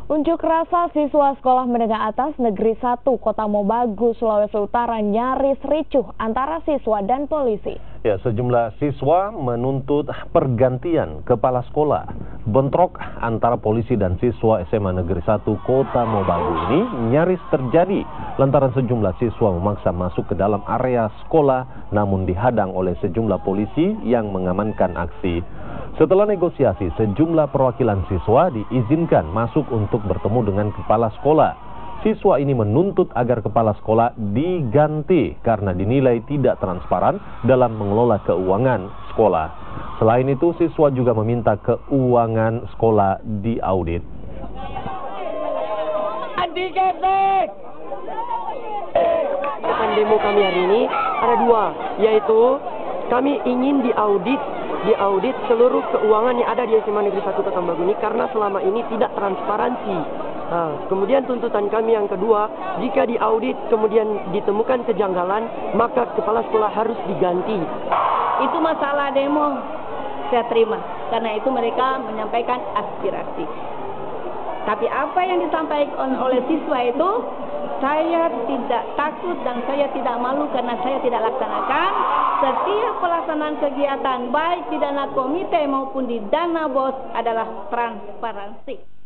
Unjuk rasa siswa sekolah menengah atas Negeri 1 Kota Mobagu, Sulawesi Utara nyaris ricuh antara siswa dan polisi. Ya, sejumlah siswa menuntut pergantian kepala sekolah. Bentrok antara polisi dan siswa SMA Negeri 1 Kota Mobagu ini nyaris terjadi lantaran sejumlah siswa memaksa masuk ke dalam area sekolah namun dihadang oleh sejumlah polisi yang mengamankan aksi. Setelah negosiasi, sejumlah perwakilan siswa diizinkan masuk untuk bertemu dengan kepala sekolah. Siswa ini menuntut agar kepala sekolah diganti karena dinilai tidak transparan dalam mengelola keuangan sekolah. Selain itu, siswa juga meminta keuangan sekolah diaudit. Demo kami hari ini ada dua, yaitu kami ingin diaudit seluruh keuangan yang ada di SMA Negeri 1 Kota Mobagu ini karena selama ini tidak transparansi. Kemudian tuntutan kami yang kedua, jika diaudit kemudian ditemukan kejanggalan, maka kepala sekolah harus diganti. Itu masalah demo, saya terima, karena itu mereka menyampaikan aspirasi. Tapi apa yang disampaikan oleh siswa itu, saya tidak takut dan saya tidak malu karena saya tidak laksanakan. Setiap pelaksanaan kegiatan baik di dana komite maupun di dana BOS adalah transparansi.